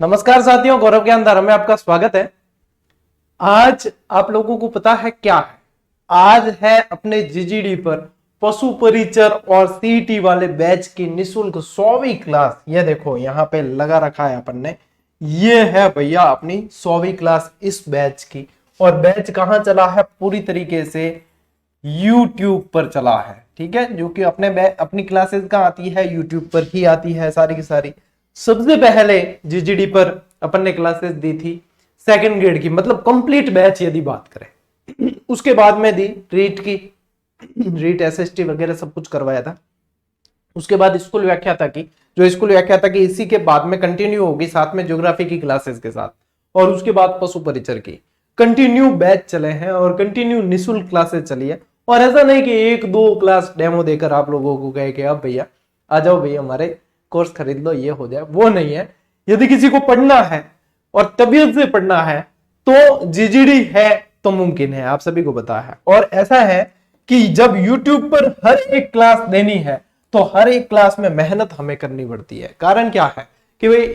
नमस्कार साथियों, गौरव ज्ञान धारा में आपका स्वागत है। आज आप लोगों को पता है क्या है? आज है अपने जीजीडी पर पशु परिचर और सीईटी वाले बैच की निशुल्क 100वीं क्लास। ये देखो यहाँ पे लगा रखा है अपन ने। ये है भैया अपनी 100वीं क्लास इस बैच की। और बैच कहाँ चला है? पूरी तरीके से YouTube पर चला है। ठीक है, जो कि अपनी क्लासेस कहाँ आती है? YouTube पर ही आती है सारी की सारी। सबसे पहले जीजीडी पर अपन ने क्लासेस दी थी सेकंड ग्रेड की, मतलब कंप्लीट बैच यदि बात करें। उसके बाद में दी रीट की, रीट एसएसटी वगैरह सब कुछ करवाया था। उसके बाद स्कूल व्याख्याता की, जो स्कूल व्याख्याता की इसी के बाद में कंटिन्यू होगी साथ में ज्योग्राफी की क्लासेस के साथ। और उसके बाद पशु परिचर की कंटिन्यू बैच चले हैं और कंटिन्यू निःशुल्क क्लासेस चली है। और ऐसा नहीं कि एक दो क्लास डेमो देकर आप लोगों को कहे कि अब भैया आ जाओ भैया हमारे कोर्स खरीद लो, ये हो जाए, वो नहीं है। यदि किसी को पढ़ना है और तबीयत से पढ़ना है तो जीजीडी है तो मुमकिन है, आप सभी को पता है। और ऐसा है कि जब YouTube पर हर एक क्लास देनी है तो हर एक क्लास में मेहनत हमें करनी पड़ती है। कारण क्या है कि भाई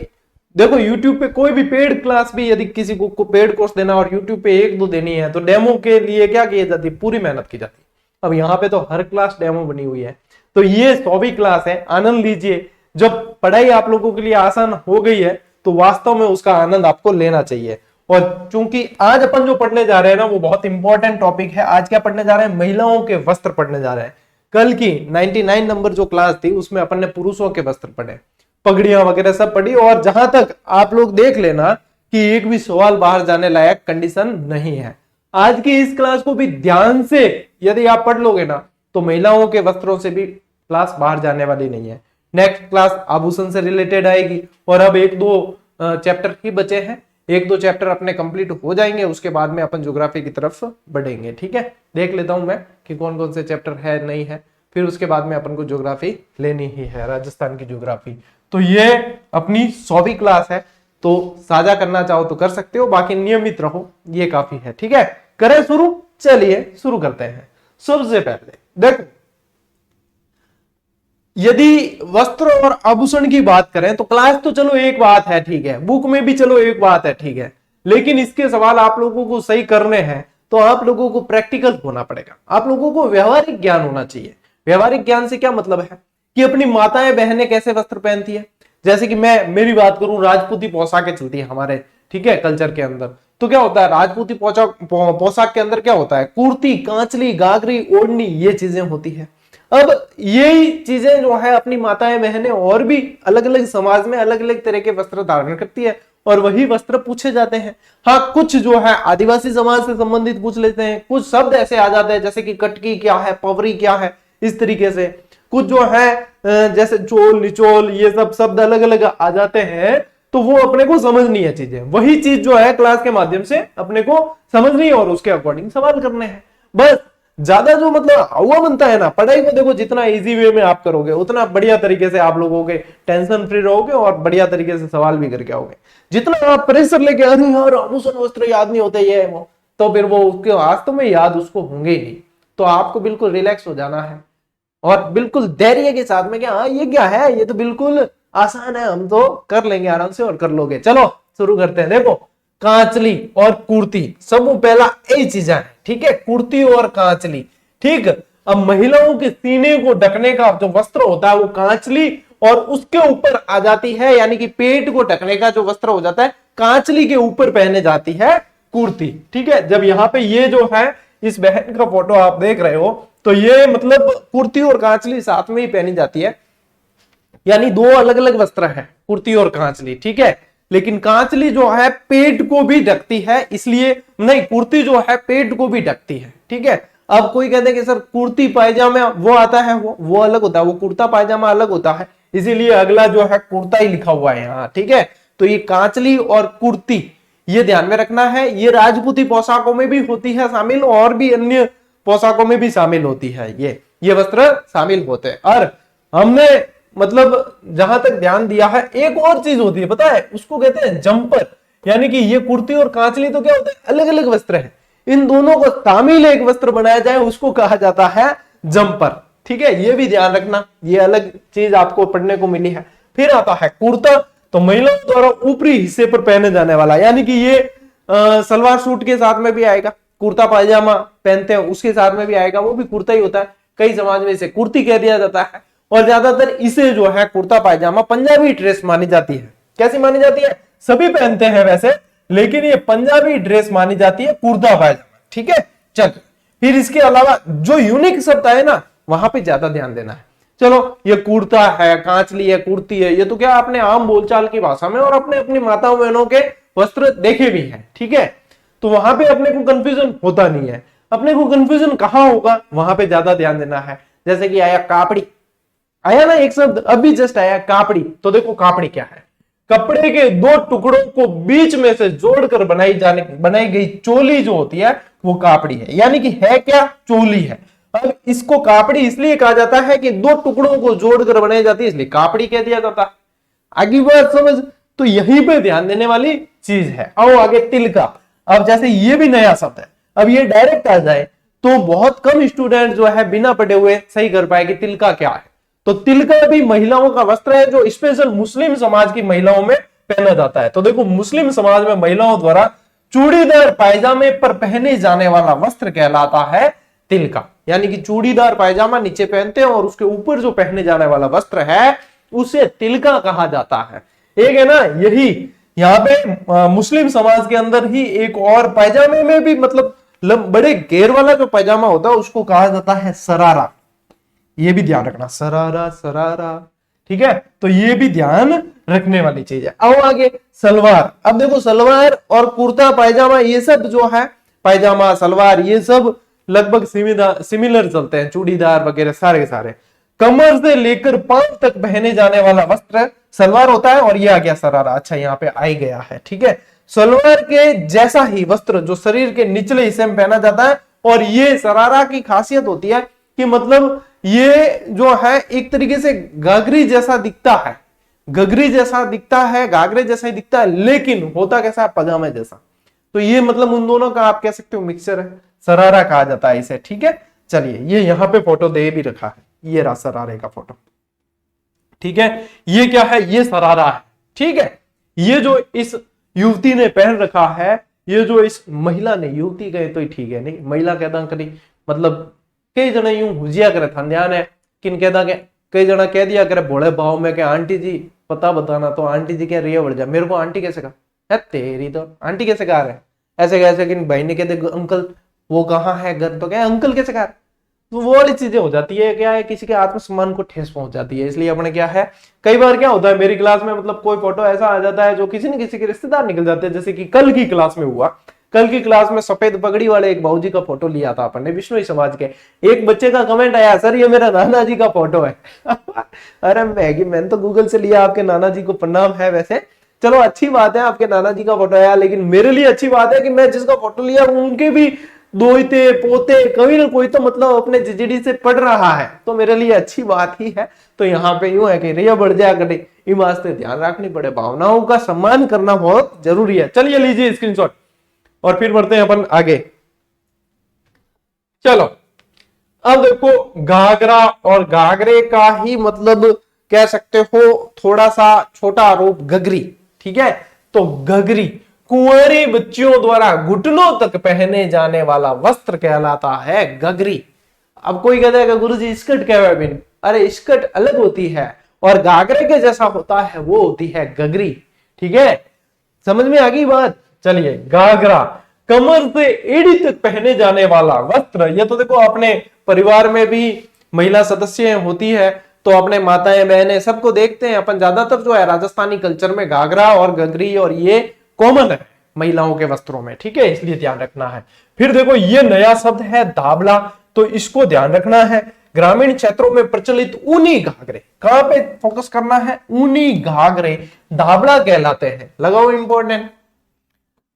देखो, YouTube पे कोई भी पेड क्लास भी यदि किसी को पेड कोर्स देना और YouTube पे एक दो देनी है तो डेमो के लिए क्या किया जाती है? पूरी मेहनत की जाती है। अब यहाँ पे तो हर क्लास डेमो बनी हुई है। तो ये 100वीं क्लास है, आनंद लीजिए। जब पढ़ाई आप लोगों के लिए आसान हो गई है तो वास्तव में उसका आनंद आपको लेना चाहिए। और चूंकि आज अपन जो पढ़ने जा रहे हैं ना वो बहुत इंपॉर्टेंट टॉपिक है। आज क्या पढ़ने जा रहे हैं? महिलाओं के वस्त्र पढ़ने जा रहे हैं। कल की 99 नंबर जो क्लास थी उसमें अपन ने पुरुषों के वस्त्र पढ़े, पगड़ियां वगैरह सब पढ़ी। और जहां तक आप लोग देख लेना कि एक भी सवाल बाहर जाने लायक कंडीशन नहीं है। आज की इस क्लास को भी ध्यान से यदि आप पढ़ लोगे ना तो महिलाओं के वस्त्रों से भी क्लास बाहर जाने वाली नहीं है। नेक्स्ट क्लास आभूषण से रिलेटेड आएगी। और अब एक दो चैप्टर ही बचे हैं, एक दो चैप्टर अपने कंप्लीट हो जाएंगे, उसके बाद में अपन ज्योग्राफी की तरफ बढ़ेंगे। ठीक है, देख लेता हूं मैं कि कौन कौन से चैप्टर है नहीं है, फिर उसके बाद में अपन को ज्योग्राफी लेनी ही है, राजस्थान की ज्योग्राफी। तो ये अपनी 100वीं क्लास है, तो साझा करना चाहो तो कर सकते हो, बाकी नियमित रहो, ये काफी है। ठीक है, करें शुरू? चलिए शुरू करते हैं। सबसे पहले देखो, यदि वस्त्र और आभूषण की बात करें तो क्लास तो चलो एक बात है, ठीक है, बुक में भी चलो एक बात है, ठीक है, लेकिन इसके सवाल आप लोगों को सही करने हैं तो आप लोगों को प्रैक्टिकल होना पड़ेगा। आप लोगों को व्यवहारिक ज्ञान होना चाहिए। व्यवहारिक ज्ञान से क्या मतलब है कि अपनी माताएं बहनें कैसे वस्त्र पहनती है। जैसे कि मेरी बात करूं, राजपूती पोशाकें चलती है हमारे, ठीक है, कल्चर के अंदर। तो क्या होता है राजपूती पोशाक के अंदर? क्या होता है? कुर्ती, कांचली, गागरी, ओढ़नी, ये चीजें होती है। अब यही चीजें जो है अपनी माताएं बहनें और भी अलग अलग समाज में अलग अलग तरह के वस्त्र धारण करती है और वही वस्त्र पूछे जाते हैं। हाँ, कुछ जो है आदिवासी समाज से संबंधित पूछ लेते हैं, कुछ शब्द ऐसे आ जाते हैं जैसे कि कटकी क्या है, पवरी क्या है, इस तरीके से। कुछ जो है जैसे चोल निचोल, ये सब शब्द अलग अलग आ जाते हैं, तो वो अपने को समझनी है चीजें। वही चीज जो है क्लास के माध्यम से अपने को समझनी है और उसके अकॉर्डिंग सवाल करने हैं। बस ज्यादा जो मतलब हुआ बनता है ना, पढ़ाई को देखो जितना इजी वे में आप करोगे उतना बढ़िया तरीके से आप लोगों के टेंशन फ्री रहोगे और बढ़िया तरीके से सवाल भी करके आओगे। जितना आप प्रेशर लेके अरे यार आभूषण वस्त्र याद नहीं होते ये वो, तो फिर वो उसके वास्तव में याद उसको होंगे ही नहीं। तो आपको बिल्कुल रिलैक्स हो जाना है और बिल्कुल धैर्य के साथ में कि हाँ ये क्या है, ये तो बिल्कुल आसान है, हम तो कर लेंगे आराम से और कर लोगे। चलो शुरू करते हैं। देखो, कांचली और कुर्ती, सब पहला यही चीजें है, ठीक है, कुर्ती और कांचली। ठीक, अब महिलाओं के सीने को ढकने का जो वस्त्र होता है वो कांचली, और उसके ऊपर आ जाती है, यानी कि पेट को ढकने का जो वस्त्र हो जाता है कांचली के ऊपर पहने जाती है कुर्ती। ठीक है, जब यहाँ पे ये जो है इस बहन का फोटो आप देख रहे हो तो ये मतलब कुर्ती और कांचली साथ में ही पहनी जाती है, यानी दो अलग अलग वस्त्र है कुर्ती और कांचली। ठीक है, लेकिन कांचली जो है पेट को भी ढकती है, इसलिए नहीं, कुर्ती जो है पेट को भी ढकती है। ठीक है, अब कोई कहते हैं कि सर कुर्ती पायजामा वो आता है, वो अलग होता है, वो कुर्ता पायजामा अलग होता है, इसीलिए अगला जो है कुर्ता ही लिखा हुआ है यहाँ। ठीक है, तो ये कांचली और कुर्ती ये ध्यान में रखना है। ये राजपूती पोशाकों में भी होती है शामिल और भी अन्य पोशाकों में भी शामिल होती है, ये वस्त्र शामिल होते हैं। और हमने मतलब जहां तक ध्यान दिया है, एक और चीज होती है पता है, उसको कहते हैं जंपर। यानी कि ये कुर्ती और कांचली तो क्या होता है, अलग अलग वस्त्र है, इन दोनों को शामिल एक वस्त्र बनाया जाए उसको कहा जाता है जंपर। ठीक है, ये भी ध्यान रखना, ये अलग चीज आपको पढ़ने को मिली है। फिर आता है कुर्ता। तो महिलाओं द्वारा ऊपरी हिस्से पर पहने जाने वाला, यानी कि ये सलवार सूट के साथ में भी आएगा, कुर्ता पायजामा पहनते हैं उसके साथ में भी आएगा, वो भी कुर्ता ही होता है, कई समाज में इसे कुर्ती कह दिया जाता है। और ज्यादातर इसे जो है कुर्ता पायजामा पंजाबी ड्रेस मानी जाती है। कैसी मानी जाती है? सभी पहनते हैं वैसे, लेकिन ये पंजाबी ड्रेस मानी जाती है कुर्ता पायजामा। ठीक है, चल फिर इसके अलावा जो यूनिक शब्द है ना, वहां पे ज्यादा ध्यान देना है। चलो, ये कुर्ता है, कांचली है, कुर्ती है, ये तो क्या आपने आम बोलचाल की भाषा में और अपने अपनी माताओं बहनों के वस्त्र देखे भी हैं। ठीक है, तो वहां पे अपने को कंफ्यूजन होता नहीं है। अपने को कंफ्यूजन कहां होगा, वहां पे ज्यादा ध्यान देना है। जैसे कि आया कापड़ी, आया ना एक शब्द अभी जस्ट आया कापड़ी, तो देखो कापड़ी क्या है? कपड़े के दो टुकड़ों को बीच में से जोड़कर बनाई गई चोली जो होती है वो कापड़ी है, यानी कि है क्या? चोली है। अब इसको कापड़ी इसलिए कहा जाता है कि दो टुकड़ों को जोड़कर बनाई जाती है, इसलिए कापड़ी कह दिया जाता है। आगे बात समझ, तो यहीं पे ध्यान देने वाली चीज है। आओ आगे, तिलका। अब जैसे ये भी नया शब्द है, अब ये डायरेक्ट आ जाए तो बहुत कम स्टूडेंट जो है बिना पढ़े हुए सही कर पाए कि तिलका क्या है। तो तिलका भी महिलाओं का वस्त्र है जो स्पेशल मुस्लिम समाज की महिलाओं में पहना जाता है। तो देखो, मुस्लिम समाज में महिलाओं द्वारा चूड़ीदार पायजामे पर पहने जाने वाला वस्त्र कहलाता है तिलका, यानी कि चूड़ीदार पायजामा नीचे पहनते हैं और उसके ऊपर जो पहने जाने वाला वस्त्र है उसे तिलका कहा जाता है। एक है ना, यही यहाँ पे मुस्लिम समाज के अंदर ही एक और पायजामे में भी मतलब बड़े घेर वाला जो पायजामा होता है उसको कहा जाता है सरारा। ये भी ध्यान रखना, सरारा सरारा। ठीक है, तो ये भी ध्यान रखने वाली चीज है। आओ आगे, सलवार। अब देखो, सलवार और कुर्ता पायजामा ये सब जो है, पायजामा सलवार ये सब लगभग सिमिलर चलते हैं, चूड़ीदार वगैरह सारे सारे। कमर से लेकर पांव तक पहने जाने वाला वस्त्र सलवार होता है, और ये आ गया सरारा। अच्छा, यहाँ पे आ गया है। ठीक है, सलवार के जैसा ही वस्त्र जो शरीर के निचले हिस्से में पहना जाता है, और ये सरारा की खासियत होती है कि मतलब ये जो है एक तरीके से घाघरी जैसा दिखता है, घघरी जैसा दिखता है, घाघरे जैसा ही दिखता है, लेकिन होता कैसा है? पजामे जैसा। तो ये मतलब उन दोनों का आप कह सकते हो मिक्सचर है, सरारा कहा जाता है इसे। ठीक है, चलिए ये यहां पे फोटो दे भी रखा है, ये रहा सरारे का फोटो। ठीक है, ये क्या है? ये सरारा है। ठीक है, ये जो इस युवती ने पहन रखा है, ये जो इस महिला ने, युवती कहे तो ठीक है, नहीं महिला कहता करी, मतलब कई जने यूं हुजिया करे था, ध्यान है किन कहता के, कई जना कह दिया करे भोले भाव में कि आंटी जी पता बताना, तो आंटी जी क्या रिया बढ़ जाए, मेरे को आंटी कैसे कहा है? तेरी तो आंटी कैसे कहा रहे? ऐसे कैसे कि भाई ने कहते अंकल वो कहाँ है घर, तो क्या अंकल कैसे कहा? तो वो वाली चीजें हो जाती है, क्या है किसी के आत्मसम्मान को ठेस पहुंच जाती है। इसलिए अपने क्या है, कई बार क्या होता है मेरी क्लास में, मतलब कोई फोटो ऐसा आ जाता है जो किसी न किसी के रिश्तेदार निकल जाते हैं। जैसे कि कल की क्लास में हुआ, कल की क्लास में सफेद पगड़ी वाले एक बाबूजी का फोटो लिया था अपन ने, विष्णु समाज के। एक बच्चे का कमेंट आया, सर ये मेरा नाना जी का फोटो है। अरे मैंने तो गूगल से लिया, आपके नाना जी को प्रणाम है वैसे, चलो अच्छी बात है आपके नाना जी का फोटो आया, लेकिन मेरे लिए अच्छी बात है कि मैं जिसका फोटो लिया उनके भी दोते पोते कोई ना कोई तो मतलब अपने जिजड़ी से पढ़ रहा है, तो मेरे लिए अच्छी बात ही है। तो यहाँ पे यूं है कि रिया बढ़ जाया करे, इस वास्ते ध्यान रखनी पड़े, भावनाओं का सम्मान करना बहुत जरूरी है। चलिए लीजिए स्क्रीनशॉट और फिर बढ़ते हैं अपन आगे। चलो, अब देखो घाघरा और घाघरे का ही मतलब कह सकते हो थोड़ा सा छोटा रूप घघरी। ठीक है, तो घघरी कुंवारी बच्चियों द्वारा घुटनों तक पहने जाने वाला वस्त्र कहलाता है घघरी। अब कोई कहता है कि गुरुजी स्कर्ट क्या है? बिन, अरे स्कर्ट अलग होती है और घाघरे के जैसा होता है वो होती है घघरी। ठीक है, समझ में आ गई बात? चलिए, घाघरा कमर से एड़ी तक पहने जाने वाला वस्त्र। ये तो देखो अपने परिवार में भी महिला सदस्य होती है, तो अपने माताएं बहनें सबको देखते हैं अपन, ज्यादातर जो है राजस्थानी कल्चर में घाघरा और घघरी और ये कॉमन है महिलाओं के वस्त्रों में। ठीक है, इसलिए ध्यान रखना है। फिर देखो ये नया शब्द है धाबला, तो इसको ध्यान रखना है। ग्रामीण क्षेत्रों में प्रचलित ऊनी घाघरे, कहां पे फोकस करना है? ऊनी घाघरे धाबला कहलाते हैं। लगाओ इंपॉर्टेंट।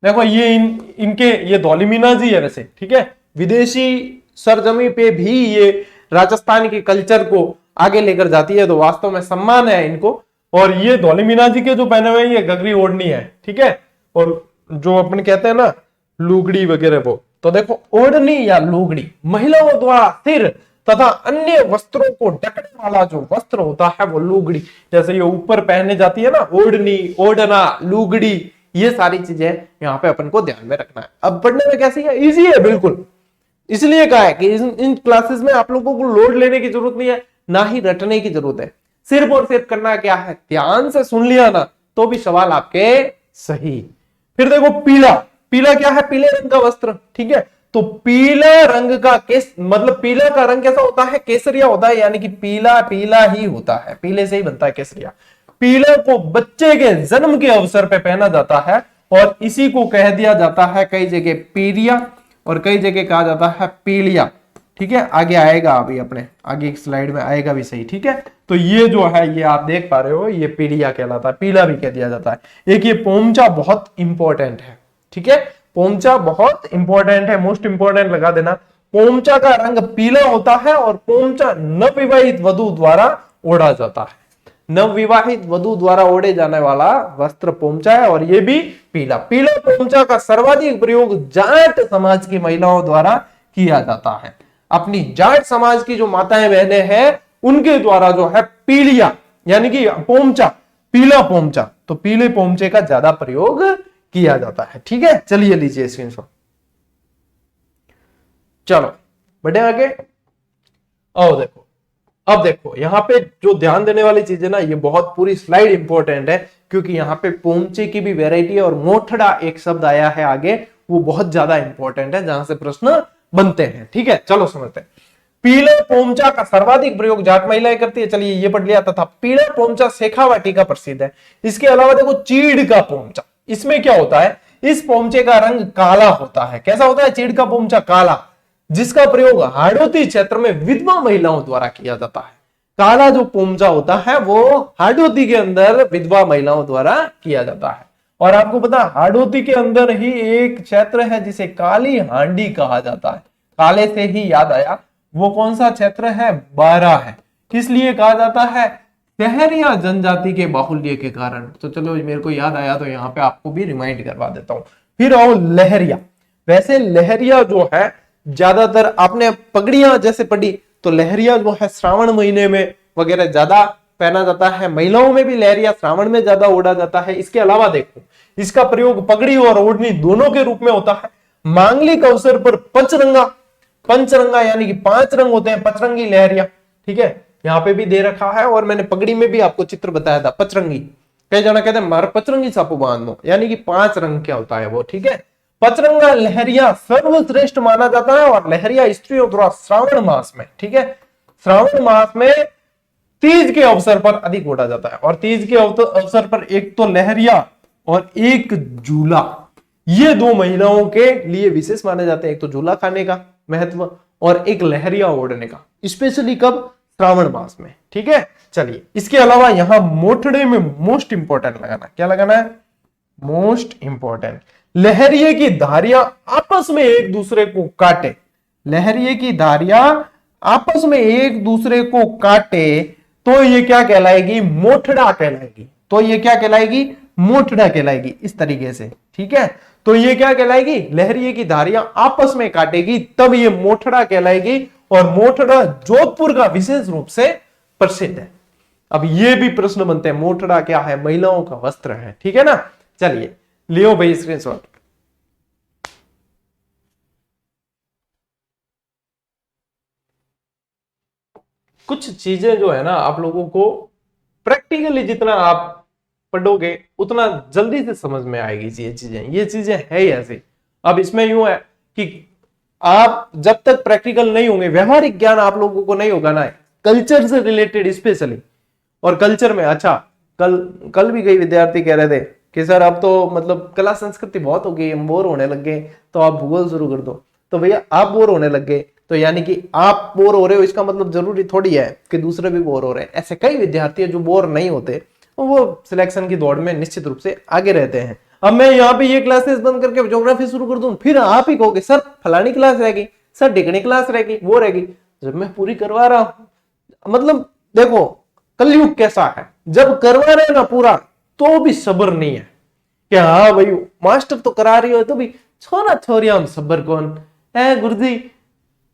देखो ये इनके ये धौलीमीना जी है वैसे। ठीक है, विदेशी सरजमी पे भी ये राजस्थान के कल्चर को आगे लेकर जाती है, तो वास्तव में सम्मान है इनको। और ये धौलीमीना जी के जो पहने हुए ये घघरी ओढ़नी है। ठीक है, और जो अपन कहते हैं ना लुगड़ी वगैरह वो, तो देखो ओढ़नी या लुगड़ी महिलाओं द्वारा सिर तथा अन्य वस्त्रों को ढकने वाला जो वस्त्र होता है वो लुगड़ी। जैसे ये ऊपर पहने जाती है ना, ओढ़नी, ओढ़ना, लुगड़ी, ये सारी चीजें यहाँ पे अपन को ध्यान में रखना है। अब पढ़ने में कैसी है, इजी है बिल्कुल। इसलिए कहा है कि इन क्लासेस में आप लोगों को लोड लेने की जरूरत नहीं है, ना ही रटने की जरूरत है। सिर्फ और सिर्फ करना क्या है, ध्यान से सुन लिया ना तो भी सवाल आपके सही। फिर देखो पीला, पीला क्या है, पीले रंग का वस्त्र, ठीक है। तो पीला रंग का मतलब पीला का रंग कैसा होता है, केसरिया होता है, यानी कि पीला पीला ही होता है, पीले से ही बनता है केसरिया। पीले को बच्चे के जन्म के अवसर पर पहना जाता है और इसी को कह दिया जाता है कई जगह पीरिया और कई जगह कहा जाता है पीलिया, ठीक है। आगे आएगा, अभी अपने आगे एक स्लाइड में आएगा भी सही, ठीक है। तो ये जो है, ये आप देख पा रहे हो, ये पीलिया कहलाता है, पीला भी कह दिया जाता है। एक ये पोमचा बहुत इंपॉर्टेंट है, ठीक है, पोमचा बहुत इंपॉर्टेंट है, मोस्ट इंपॉर्टेंट लगा देना। पोमचा का रंग पीला होता है और पोमचा नवविवाहित वधु द्वारा ओढ़ा जाता है। नवविवाहित वधु द्वारा ओढ़े जाने वाला वस्त्र पोमचा है और ये भी पीला। पीला पोमचा का सर्वाधिक प्रयोग जाट समाज की महिलाओं द्वारा किया जाता है। अपनी जाट समाज की जो माताएं बहनें हैं उनके द्वारा जो है पीलिया यानी कि पोमचा, पीला पोमचा, तो पीले पोमचे का ज्यादा प्रयोग किया जाता है, ठीक है। चलिए लीजिए स्क्रीनशॉट। चलो बढ़े आगे। आओ देखो, अब देखो यहां पे जो ध्यान देने वाली चीज है ना, ये बहुत पूरी स्लाइड इंपॉर्टेंट है, क्योंकि यहाँ पे पोमचे की भी वेराइटी है और मोठड़ा एक शब्द आया है आगे, वो बहुत ज्यादा इंपॉर्टेंट है, जहां से प्रश्न बनते हैं, ठीक है। चलो समझते हैं। पीला पोमचा का सर्वाधिक प्रयोग जाट महिलाएं करती है, चलिए ये पढ़ लिया। तथा पीला पोमचा शेखावाटी का प्रसिद्ध है। इसके अलावा देखो चीड़ का पोमचा, इसमें क्या होता है, इस पोमचे का रंग काला होता है। कैसा होता है, चीड़ का पोमचा काला, जिसका प्रयोग हाड़ौती क्षेत्र में विधवा महिलाओं द्वारा किया जाता है। काला जो पोमचा होता है वो हाड़ौती के अंदर विधवा महिलाओं द्वारा किया जाता है। और आपको पता, हाड़ौती के अंदर ही एक क्षेत्र है जिसे काली हांडी कहा जाता है। काले से ही याद आया, वो कौन सा क्षेत्र है, बारा है। किस लिए कहा जाता है, सहरिया जनजाति के बाहुल्य के कारण। तो चलो मेरे को याद आया तो यहाँ पे आपको भी रिमाइंड करवा देता हूं। फिर आओ लहरिया। वैसे लहरिया जो है, ज्यादातर आपने पगड़ियां जैसे पढ़ी, तो लहरिया जो है श्रावण महीने में वगैरह ज्यादा पहना जाता है। महिलाओं में भी लहरिया श्रावण में ज्यादा ओढ़ा जाता है। इसके अलावा देखो, इसका प्रयोग पगड़ी और ओढ़नी दोनों के रूप में होता है। मांगलिक अवसर पर पंचरंगा, पंचरंगा यानी कि 5 रंग होते हैं, पचरंगी लहरिया, ठीक है, यहाँ पे भी दे रखा है। और मैंने पगड़ी में भी आपको चित्र बताया था, पचरंगी। कई जना कहते हैं मार पचरंगी सापू बांधो, यानी कि 5 रंग क्या होता है वो, ठीक है। पचरंगा लहरिया सर्वश्रेष्ठ माना जाता है और लहरिया स्त्रियों द्वारा श्रावण मास में, ठीक है, श्रावण मास में तीज के अवसर पर अधिक ओढ़ा जाता है। और तीज के अवसर पर एक तो लहरिया और एक झूला, ये 2 महिलाओं के लिए विशेष माने जाते हैं। एक तो झूला खाने का महत्व और एक लहरिया ओढ़ने का, स्पेशली कब, श्रावण मास में, ठीक है। चलिए, इसके अलावा यहां मोठड़े में मोस्ट इंपॉर्टेंट लगाना, क्या लगाना है, मोस्ट इंपॉर्टेंट, लहरिये की धारियां आपस में एक दूसरे को काटे। लहरिये की धारियां आपस में एक दूसरे को काटे तो ये क्या कहलाएगी, मोठड़ा कहलाएगी। तो ये क्या कहलाएगी, मोठड़ा कहलाएगी, इस तरीके से, ठीक है। तो ये क्या कहलाएगी, लहरिये की धारियां आपस में काटेगी, तब ये मोठड़ा कहलाएगी। और मोठड़ा जोधपुर का विशेष रूप से प्रसिद्ध है। अब ये भी प्रश्न बनते हैं, मोठड़ा क्या है, महिलाओं का वस्त्र है, ठीक है ना। चलिए लियो भाई स्क्रीनशॉट। कुछ चीजें जो है ना, आप लोगों को प्रैक्टिकली जितना आप पढ़ोगे उतना जल्दी से समझ में आएगी ये चीजें है ही ऐसी। अब इसमें यूं है कि आप जब तक प्रैक्टिकल नहीं होंगे, व्यवहारिक ज्ञान आप लोगों को नहीं होगा ना, कल्चर से रिलेटेड स्पेशली। और कल्चर में अच्छा, कल भी कई विद्यार्थी कह रहे थे कि सर अब तो मतलब कला संस्कृति बहुत हो गई, हम बोर होने लग गए, तो आप भूगोल शुरू कर दो। तो भैया आप बोर होने लग गए तो यानी कि आप बोर हो रहे हो, इसका मतलब जरूरी थोड़ी है कि दूसरे भी बोर हो रहे हैं। ऐसे कई विद्यार्थी है जो बोर नहीं होते, वो सिलेक्शन की दौड़ में निश्चित रूप से आगे रहते हैं। अब मैं यहाँ पे ये क्लासेस बंद करके ज्योग्राफी शुरू कर दूं, फिर आप ही कहोगे सर फलानी क्लास रहेगी, सर ढिकनी क्लास रहेगी, वो रहेगी, जब मैं पूरी करवा रहा हूं। मतलब देखो कलयुग कैसा है, जब करवा रहे ना पूरा तो भी सब्र नहीं है कि हाँ भाई मास्टर तो करा रही हो, तो भी छोरा छोरिया हम सब्र कौन है, गुरुजी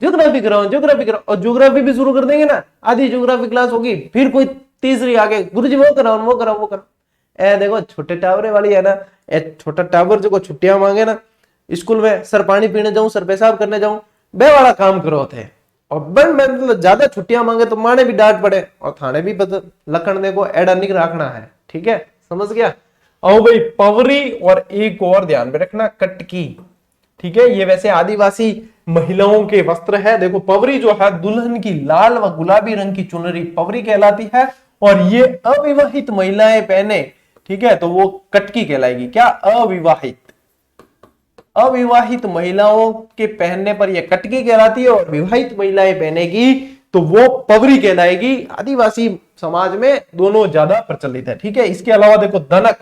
ज्योग्राफी कराओ ज्योग्राफी कराओ, और ज्योग्राफी भी शुरू कर देंगे ना, आधी ज्योग्राफी क्लास होगी, फिर कोई तीसरी आगे गुरुजी वो कराओ वो कराओ वो कराओ। ए देखो छोटे टावरे वाली है ना, ए छोटा टावर जो छुट्टियां मांगे ना स्कूल में, सर पानी पीने जाऊं, सर पेशाब करने जाऊं, बे वाला काम करो थे। और बन मतलब ज्यादा छुट्टियां मांगे तो माने भी डांट पड़े और थाने भी लखन देखो एडा नहीं रखना है, ठीक है, समझ गया। आओ भाई पवरी, और एक और ध्यान में रखना कटकी, ठीक है, ये वैसे आदिवासी महिलाओं के वस्त्र है। देखो पवरी जो है दुल्हन की लाल व गुलाबी रंग की चुनरी पवरी कहलाती है, और ये अविवाहित महिलाएं पहने, ठीक है, तो वो कटकी कहलाएगी। क्या? अविवाहित, अविवाहित महिलाओं के पहनने पर यह कटकी कहलाती है, और विवाहित महिलाएं पहनेगी तो वो पवरी कहलाएगी। आदिवासी समाज में दोनों ज्यादा प्रचलित है, ठीक है। इसके अलावा देखो धनक,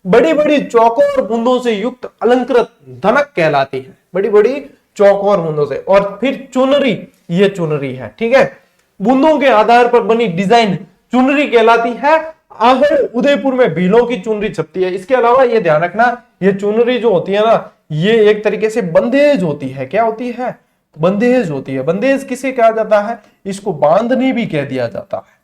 बड़ी बड़ी चौकोर बूंदों से युक्त अलंकृत धनक कहलाती है, बड़ी बड़ी चौकोर बूंदों से। और फिर चुनरी, ये चुनरी है, ठीक है, बूंदों के आधार पर बनी डिजाइन चुनरी कहलाती है। आहड़ उदयपुर में भीलों की चुनरी छपती है। इसके अलावा ये ध्यान रखना, ये चुनरी जो होती है ना, ये एक तरीके से बंदेज होती है। क्या होती है? बंदेज होती है। बंदेज किसे कहा जाता है? इसको बांधनी भी कह दिया जाता है,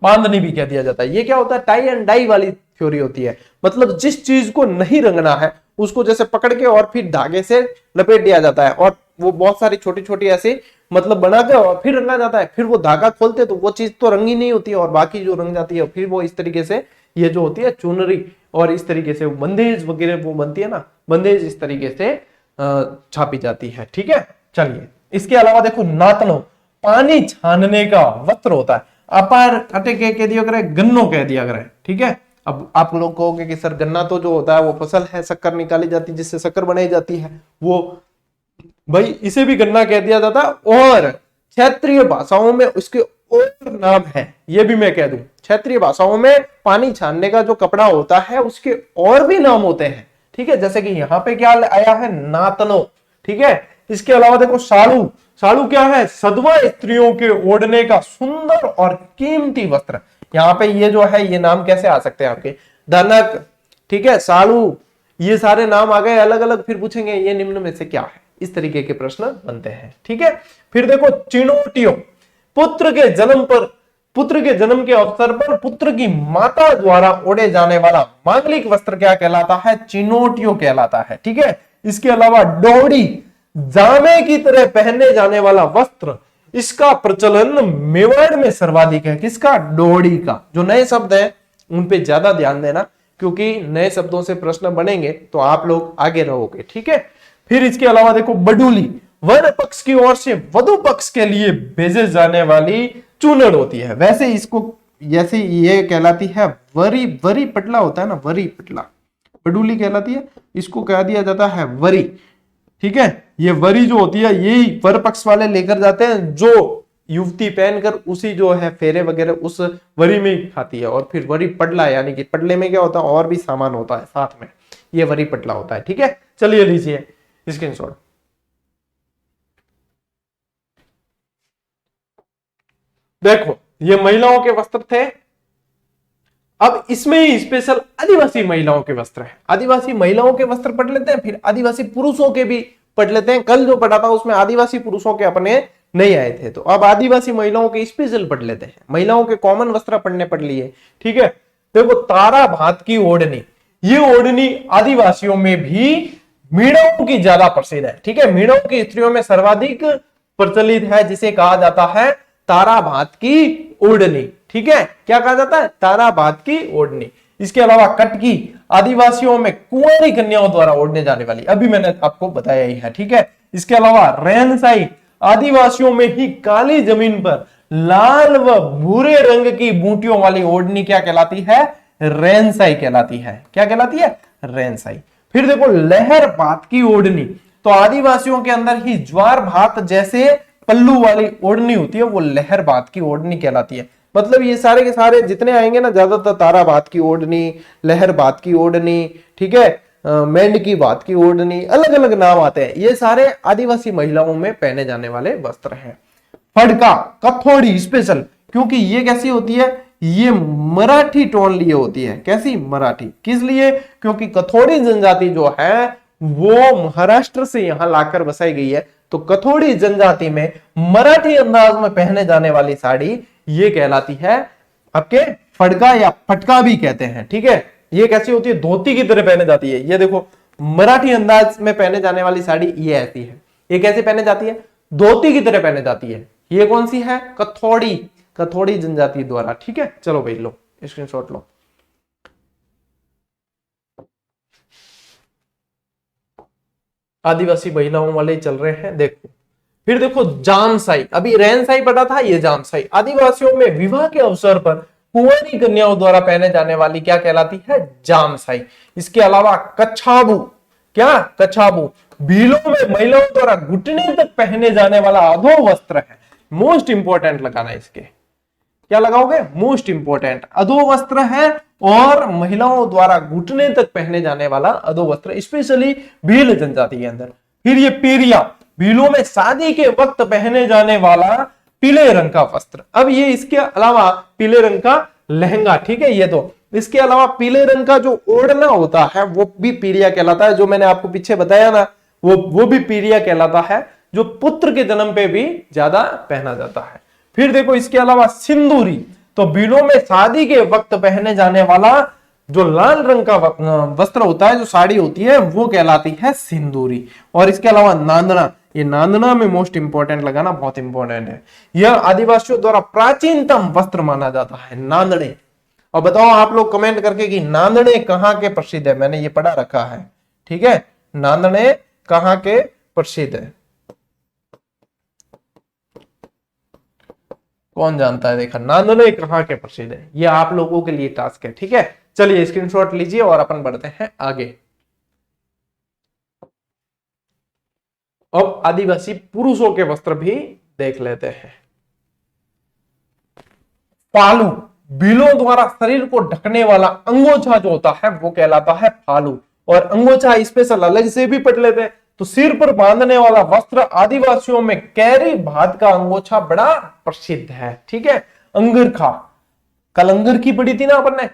बांधनी भी कह दिया जाता है। ये क्या होता है? टाई एंड डाई वाली थ्योरी होती है, मतलब जिस चीज को नहीं रंगना है उसको जैसे पकड़ के और फिर धागे से लपेट दिया जाता है, और वो बहुत सारी छोटी छोटी ऐसी मतलब बना के और फिर रंगा जाता है। फिर वो धागा खोलते तो वो चीज तो रंगी नहीं होती है, और बाकी जो रंग जाती है फिर वो इस तरीके से ये जो होती है चुनरी, और इस तरीके से बंदेज वगैरह वो बनती है ना, बंदेज इस तरीके से छापी जाती है, ठीक है। चलिए इसके अलावा देखो नातनो, पानी छानने का वस्त्र होता है। अपार अटे कह दिया करे, गन्नो कह दिया करे, ठीक है। अब आप लोग कहोगे कि सर गन्ना तो जो होता है वो फसल है, शक्कर निकाली जाती है जिससे शक्कर बनाई जाती है, वो भाई इसे भी गन्ना कह दिया जाता है। और क्षेत्रीय भाषाओं में उसके और नाम है, ये भी मैं कह दूं, क्षेत्रीय भाषाओं में पानी छानने का जो कपड़ा होता है उसके और भी नाम होते हैं, ठीक है। जैसे कि यहाँ पे क्या आया है? नातनो, ठीक है। इसके अलावा देखो साड़ू, साड़ू क्या है? सधवा स्त्रियों के ओढ़ने का सुंदर और कीमती वस्त्र। यहाँ पे ये जो है ये नाम कैसे आ सकते हैं आपके? धनक, ठीक है, साड़ू, ये सारे नाम आ गए अलग अलग। फिर पूछेंगे ये निम्न में से क्या है, इस तरीके के प्रश्न बनते हैं, ठीक है। फिर देखो चिनोटियो, पुत्र के जन्म पर, पुत्र के जन्म के अवसर पर पुत्र की माता द्वारा ओढ़े जाने वाला मांगलिक वस्त्र क्या कहलाता है? चिनोटियो कहलाता है, ठीक है। इसके अलावा डोरी, जामे की तरह पहने जाने वाला वस्त्र, इसका प्रचलन मेवाड़ में सर्वाधिक है। किसका? डोरी का। जो नए शब्द है उन पे ज्यादा ध्यान देना, क्योंकि नए शब्दों से प्रश्न बनेंगे तो आप लोग आगे रहोगे, ठीक है। फिर इसके अलावा देखो बडूली, वर पक्ष की ओर से वधु पक्ष के लिए भेजे जाने वाली चूनड़ होती है। वैसे इसको जैसे ये कहलाती है वरी, वरी पटला होता है ना, वरी पटला बडूली कहलाती है, इसको कह दिया जाता है वरी, ठीक है। ये वरी जो होती है यही वर पक्ष वाले लेकर जाते हैं, जो युवती पहनकर उसी जो है फेरे वगैरह उस वरी में ही खाती है। और फिर वरी पटला, यानी कि पटले में क्या होता है और भी सामान होता है साथ में, ये वरी पटला होता है, ठीक है। चलिए लीजिए स्क्रीनशॉट। देखो ये महिलाओं के वस्त्र थे। अब इसमें ही स्पेशल आदिवासी महिलाओं के वस्त्र है। आदिवासी महिलाओं के वस्त्र पढ़ लेते हैं, फिर आदिवासी पुरुषों के भी पढ़ लेते हैं। कल जो पढ़ा था उसमें आदिवासी पुरुषों के अपने नहीं आए थे, तो अब आदिवासी महिलाओं के स्पेशल पढ़ लेते हैं। महिलाओं के कॉमन वस्त्र पढ़ने पढ़ लिए, ठीक है। देखो तारा भात की ओढ़नी, ये ओढ़नी आदिवासियों में भी मीणों की ज्यादा प्रसिद्ध है, ठीक है। मीणों की स्त्रियों में सर्वाधिक प्रचलित है, जिसे कहा जाता है तारा भात की ओढ़नी, ठीक है। क्या कहा जाता है? तारा भात की ओढ़नी। इसके अलावा कटकी, आदिवासियों में कुंवारी कन्याओं द्वारा ओढ़ने जाने वाली, अभी मैंने आपको बताया ही है, ठीक है। इसके अलावा रेनसाई, आदिवासियों में ही काली जमीन पर लाल व भूरे रंग की बूटियों वाली ओढ़नी क्या कहलाती है? रेनसाई कहलाती है। क्या कहलाती है? रेनसाई। फिर देखो लहर भात की ओढ़नी, तो आदिवासियों के अंदर ही ज्वार भात जैसे पल्लू वाली ओढ़नी होती है, वो लहर भात की ओढ़नी कहलाती है। मतलब ये सारे के सारे जितने आएंगे ना, ज्यादातर तारा भात की ओढ़नी, लहर भात की ओढ़नी, ठीक है, मेंढ की भात की ओढ़नी, अलग अलग नाम आते हैं। ये सारे आदिवासी महिलाओं में पहने जाने वाले वस्त्र हैं। फड़का, कथोड़ी स्पेशल, क्योंकि ये कैसी होती है? ये मराठी टोन लिए होती है। कैसी? मराठी। किस लिए? क्योंकि कथोड़ी जनजाति जो है वो महाराष्ट्र से यहां लाकर बसाई गई है। तो कथोड़ी जनजाति में मराठी अंदाज में पहने जाने वाली साड़ी ये कहलाती है आपके फड़का या फटका भी कहते हैं। ठीक है, ये कैसी होती है, धोती की तरह पहने जाती है। ये देखो मराठी अंदाज में पहने जाने वाली साड़ी ये ऐसी है। ये कैसे पहने जाती है, धोती की तरह पहने जाती है। ये कौन सी है, कथोड़ी, कथोड़ी जनजाति द्वारा। ठीक है, चलो भाई लो स्क्रीनशॉट लो। आदिवासी महिलाओं वाले चल रहे हैं, देखो। फिर देखो जामसाई, अभी रैनसाई पढ़ा था, ये जामसाई आदिवासियों में विवाह के अवसर पर कुंवारी कन्याओं द्वारा पहने जाने वाली क्या कहलाती है, जामसाई। इसके अलावा कच्छाबू, क्या कच्छाबू भीलों में महिलाओं द्वारा घुटने तक पहने जाने वाला अधो वस्त्र है। मोस्ट इंपोर्टेंट लगाना इसके, क्या लगाओगे, मोस्ट इंपोर्टेंट अधो वस्त्र है और महिलाओं द्वारा घुटने तक पहने जाने वाला अधो वस्त्र, स्पेशली भील जनजाति के अंदर। फिर ये पीरिया, भीलों में शादी के वक्त पहने जाने वाला पीले रंग का वस्त्र। अब ये इसके अलावा पीले रंग का लहंगा, ठीक है, ये तो इसके अलावा पीले रंग का जो ओढ़ना होता है वो भी पीरिया कहलाता है। जो मैंने आपको पीछे बताया ना, वो भी पीरिया कहलाता है, जो पुत्र के जन्म पे भी ज्यादा पहना जाता है। फिर देखो इसके अलावा सिंदूरी, तो भीलों में शादी के वक्त पहने जाने वाला जो लाल रंग का वस्त्र होता है, जो साड़ी होती है, वो कहलाती है सिंदूरी। और इसके अलावा नांदना, ये नांदना में मोस्ट इंपोर्टेंट लगाना बहुत इंपॉर्टेंट है। यह आदिवासियों द्वारा प्राचीनतम वस्त्र माना जाता है, नांदने। और बताओ आप लोग कमेंट करके कि नांदने कहाँ के प्रसिद्ध है, मैंने ये पढ़ा रखा है। ठीक है, नांदने कहाँ के प्रसिद्ध है, कौन जानता है, देखा नांदने कहाँ के प्रसिद्ध है, ये आप लोगों के लिए टास्क है। ठीक है, चलिए स्क्रीनशॉट लीजिए और अपन बढ़ते हैं आगे। अब आदिवासी पुरुषों के वस्त्र भी देख लेते हैं। फालू, भीलों द्वारा शरीर को ढकने वाला अंगोछा जो होता है वो कहलाता है फालू। और अंगोछा स्पेशल अलग से भी पढ़ लेते हैं। तो सिर पर बांधने वाला वस्त्र आदिवासियों में कैरी भात का अंगोछा बड़ा प्रसिद्ध है। ठीक है, अंगरखा, कल अंगर की पढ़ी थी ना अपन ने,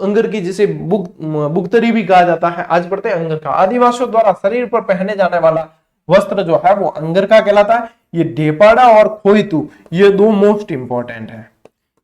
अंगर की जिसे बुगतरी भी कहा जाता है, आज पढ़ते हैं अंगरखा। आदिवासियों द्वारा शरीर पर पहने जाने वाला वस्त्र जो है वो अंगरखा कहलाता है। ये डेपाड़ा और खोइतू, ये दो मोस्ट इंपॉर्टेंट है,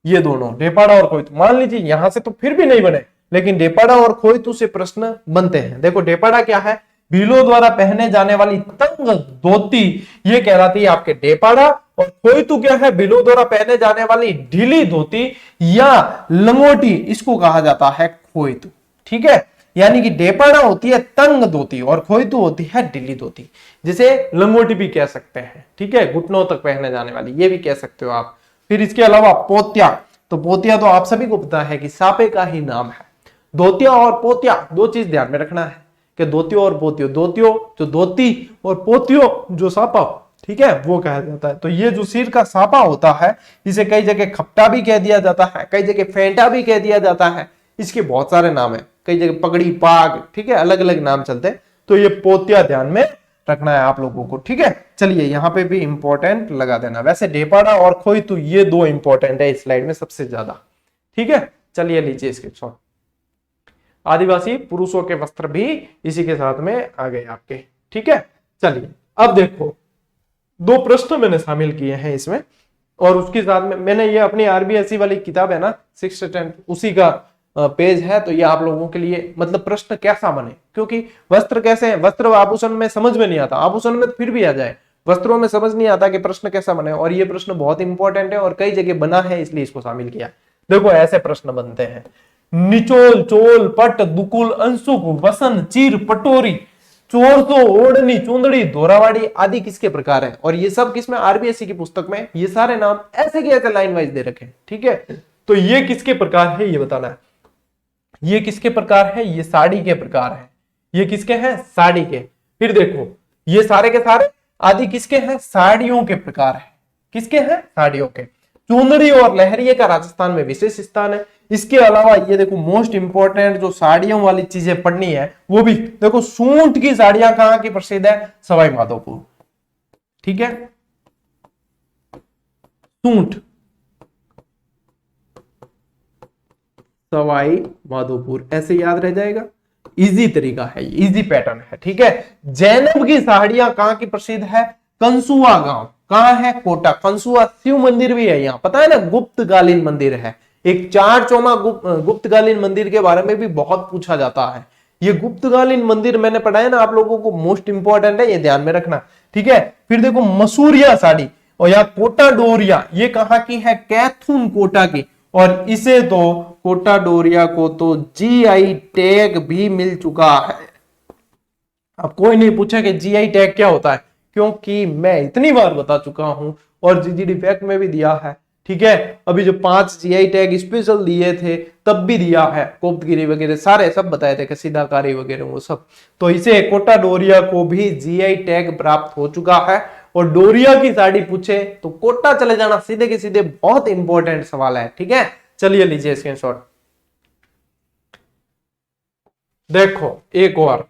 ये दोनों डेपाड़ा और खोइतू। मान लीजिए यहां से तो फिर भी नहीं बने, लेकिन डेपाड़ा और खोइतू से प्रश्न बनते हैं। देखो डेपाड़ा क्या है, भीलों द्वारा पहने जाने वाली तंग धोती, ये कहलाती है आपके डेपाड़ा। और खोइतू क्या है, भीलों द्वारा पहने जाने वाली ढीली धोती या लंगोटी, इसको कहा जाता है खोइतू। ठीक है, यानी कि डेपाड़ा होती है तंग धोती और खोइतू होती है ढीली धोती, जिसे लंगोटी भी कह सकते हैं। ठीक है, घुटनों तक पहने जाने वाली, ये भी कह सकते हो आप। फिर इसके अलावा पोत्या, तो पोतिया तो आप सभी को पता है कि सापे का ही नाम है। धोतिया और पोतिया दो चीज ध्यान में रखना है कि धोतियो और पोतियो, धोतियो जो धोती और पोतियो जो सापा, ठीक है, वो कहा जाता है। तो ये जो सिर का सापा होता है, इसे कई जगह खपटा भी कह दिया जाता है, कई जगह फेंटा भी कह दिया जाता है। इसके बहुत सारे नाम है, कई जगह पगड़ी, पाग, ठीक है, अलग अलग नाम चलते हैं। तो ये पोतिया ध्यान में रखना है आप लोगों को। ठीक है, चलिए यहाँ पे भी इंपॉर्टेंट लगा देना। वैसे डेपाड़ा और खोइतू ये दो इंपॉर्टेंट है इस स्लाइड में सबसे ज्यादा। ठीक है, चलिए लीजिए इसके शॉट। आदिवासी पुरुषों के वस्त्र भी इसी के साथ में आ गए आपके। ठीक है, चलिए अब देखो दो प्रश्न मैंने शामिल किए हैं इसमें, और उसके साथ में मैंने ये अपनी आरबीएसई वाली किताब है ना 6th 10th, उसी का पेज है। तो ये आप लोगों के लिए मतलब प्रश्न कैसा बने, क्योंकि वस्त्र कैसे है, वस्त्र आभूषण में समझ में नहीं आता, आभूषण में तो फिर भी आ जाए, वस्त्रों में समझ नहीं आता कि प्रश्न कैसा बने। और ये प्रश्न बहुत इंपॉर्टेंट है और कई जगह बना है, इसलिए इसको शामिल किया। देखो ऐसे प्रश्न बनते हैं, निचोल, चोल, पट, दुकुल, अंशुक, वसन, चीर, पटोरी, चोरसो, ओढ़नी, चुंदड़ी, धोरावाड़ी आदि किसके प्रकार है। और ये सब किसमें, आरबीएसई की पुस्तक में ये सारे नाम ऐसे के ऐसे लाइन वाइज दे रखे। ठीक है, तो ये किसके प्रकार है ये बताना है। ये किसके प्रकार है, ये साड़ी के प्रकार है। ये किसके हैं, साड़ी के। फिर देखो ये सारे के सारे आदि किसके हैं, साड़ियों के प्रकार है। किसके हैं, साड़ियों के। चुंदड़ी और लहरिये का राजस्थान में विशेष स्थान है। इसके अलावा ये देखो मोस्ट इंपोर्टेंट जो साड़ियों वाली चीजें पढ़नी है वो भी देखो, सूंठ की साड़ियां कहां की प्रसिद्ध है, सवाई माधोपुर। ठीक है, सूंठ सवाई माधोपुर, ऐसे याद रह जाएगा। इजी तरीका है, इजी पैटर्न है। ठीक है, जैनब की साड़ियां कहां की प्रसिद्ध है, कंसुआ गांव कहाँ है? कोटा। कंसुआ शिव मंदिर भी है यहाँ, पता है ना, गुप्तकालीन मंदिर है। एक चार चौमा गुप्तकालीन मंदिर के बारे में भी बहुत पूछा जाता है। ये गुप्तकालीन मंदिर मैंने पढ़ाया ना आप लोगों को, मोस्ट इंपॉर्टेंट है, ये ध्यान में रखना, ठीक है। फिर देखो मसूरिया साड़ी और यहाँ कोटा डोरिया, ये कहाँ की है? कैथून कोटा की। और इसे तो कोटा डोरिया को तो जीआई टैग भी मिल चुका है। अब कोई नहीं पूछे कि जीआई टैग क्या होता है, क्योंकि मैं इतनी बार बता चुका हूं और जीजीडी फैक्ट में भी दिया है, ठीक है। अभी जो 5 जीआई टैग स्पेशल दिए थे तब भी दिया है, कोप्तगिरी वगैरह सारे सब बताए थे, कसीदाकारी वगैरह वो सब। तो इसे कोटा डोरिया को भी जीआई टैग प्राप्त हो चुका है। और डोरिया की साड़ी पूछे तो कोटा चले जाना सीधे के सीधे, बहुत इंपॉर्टेंट सवाल है, ठीक है। चलिए लीजिए स्क्रीनशॉट। देखो एक और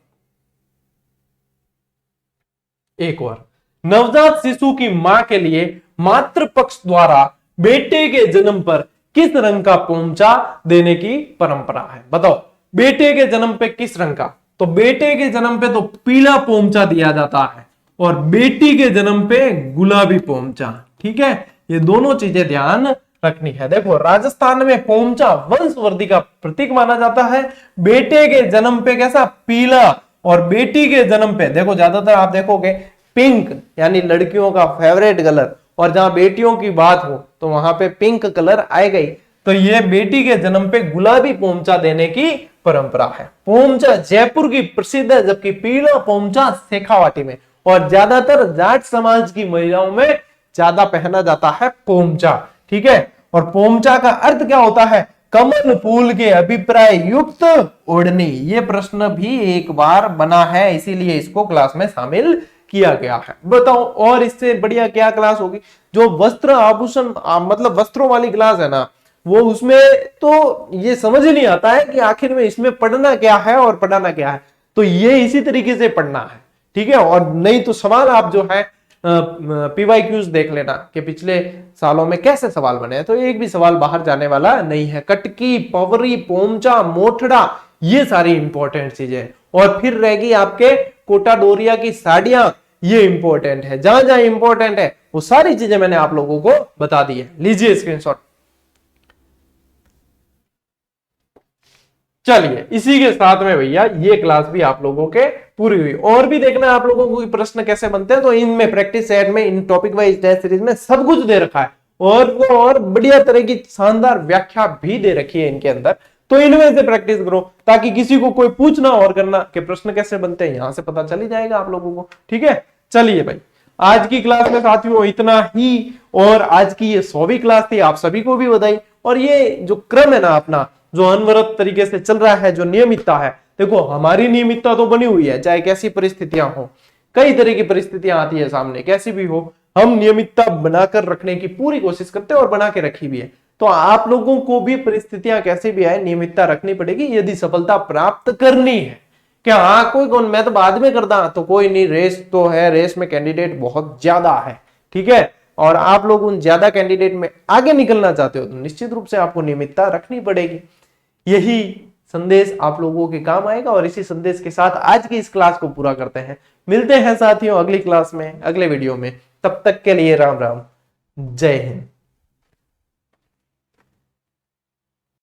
नवजात शिशु की मां के लिए मातृ पक्ष द्वारा बेटे के जन्म पर किस रंग का पोंचा देने की परंपरा है? बताओ, बेटे के जन्म पे किस रंग का? तो बेटे के जन्म पे तो पीला पोंचा दिया जाता है और बेटी के जन्म पे गुलाबी पोंचा, ठीक है। ये दोनों चीजें ध्यान रखनी है। देखो राजस्थान में पोंचा वंशवृद्धि का प्रतीक माना जाता है। बेटे के जन्म पे कैसा? पीला। और बेटी के जन्म पे देखो ज्यादातर आप देखोगे पिंक, यानी लड़कियों का फेवरेट कलर। और जहां बेटियों की बात हो तो वहां पे पिंक कलर आएगा ही। तो ये बेटी के जन्म पे गुलाबी पोंचा देने की परंपरा है। पोंचा जयपुर की प्रसिद्ध है, जबकि पीला पोंचा शेखावाटी में। और ज्यादातर जाट समाज की महिलाओं में ज्यादा पहना जाता है पोंचा, ठीक है। और पोंचा का अर्थ क्या होता है? कमल फूल के अभिप्राय युक्त ओढ़नी। ये प्रश्न भी एक बार बना है, इसीलिए इसको क्लास में शामिल किया गया है। बताओ और इससे बढ़िया क्या क्लास होगी? जो वस्त्र आभूषण मतलब वस्त्रों वाली क्लास है ना, वो उसमें तो ये समझ ही नहीं आता है कि आखिर में इसमें पढ़ना क्या है और पढ़ाना क्या है। तो ये इसी तरीके से पढ़ना है, ठीक है। और नहीं तो सवाल आप जो है पीवाईक्यूज देख लेना कि पिछले सालों में कैसे सवाल बने हैं, तो एक भी सवाल बाहर जाने वाला नहीं है। कटकी, पवरी, पोंचा, मोठड़ा, ये सारी इंपॉर्टेंट चीजें। और फिर रहेगी आपके कोटा डोरिया की साड़ियां, ये इंपॉर्टेंट है। जहां जहां इंपॉर्टेंट है वो सारी चीजें मैंने आप लोगों को बता दी है। लीजिए स्क्रीनशॉट। चलिए इसी के साथ में भैया ये क्लास भी आप लोगों के पूरी हुई। और भी देखना आप लोगों को प्रश्न कैसे बनते हैं, तो इनमें प्रैक्टिस सेट में, इन टॉपिक वाइज टेस्ट सीरीज में सब कुछ दे रखा है। और बढ़िया तरह की शानदार व्याख्या भी दे रखी है इनके अंदर। तो इनमें से प्रैक्टिस करो ताकि किसी को कोई पूछना और करना कि प्रश्न कैसे बनते हैं, यहां से पता चल ही जाएगा आप लोगों को, ठीक है। चलिए भाई आज की क्लास में साथियों इतना ही। और आज की ये 100वीं क्लास थी, आप सभी को भी बधाई। और ये जो क्रम है ना अपना, जो अनवरत तरीके से चल रहा है, जो नियमितता है, देखो हमारी नियमितता तो बनी हुई है, चाहे कैसी परिस्थितियां हो, कई तरह की परिस्थितियां आती है सामने, कैसी भी हो, हम नियमितता बनाकर रखने की पूरी कोशिश करते हैं और बना के रखी भी है। तो आप लोगों को भी परिस्थितियां कैसे भी आए नियमितता रखनी पड़ेगी यदि सफलता प्राप्त करनी है। क्या हाँ कोई कौन मैं तो बाद में करता, तो कोई नहीं, रेस तो है, रेस में कैंडिडेट बहुत ज्यादा है, ठीक है। और आप लोग उन ज्यादा कैंडिडेट में आगे निकलना चाहते हो तो निश्चित रूप से आपको नियमितता रखनी पड़ेगी। यही संदेश आप लोगों के काम आएगा। और इसी संदेश के साथ आज की इस क्लास को पूरा करते हैं। मिलते हैं साथियों अगली क्लास में, अगले वीडियो में। तब तक के लिए राम राम, जय हिंद।